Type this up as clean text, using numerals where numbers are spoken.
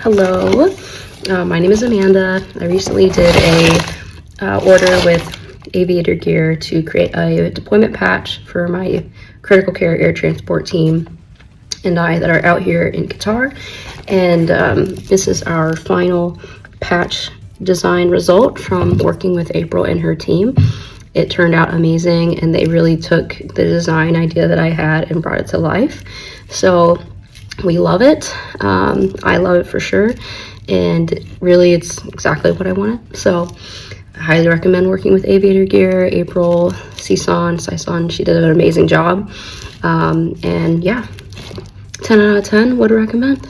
Hello, my name is Amanda. I recently did a order with Aviator Gear to create a deployment patch for my critical care air transport team and I that are out here in Qatar. And this is our final patch design result from working with April and her team. It turned out amazing, and they really took the design idea that I had and brought it to life. So we love it. I love it for sure, and really it's exactly what I wanted. So I highly recommend working with Aviator Gear. April, Sison, she did an amazing job. And yeah, 10 out of 10 would recommend.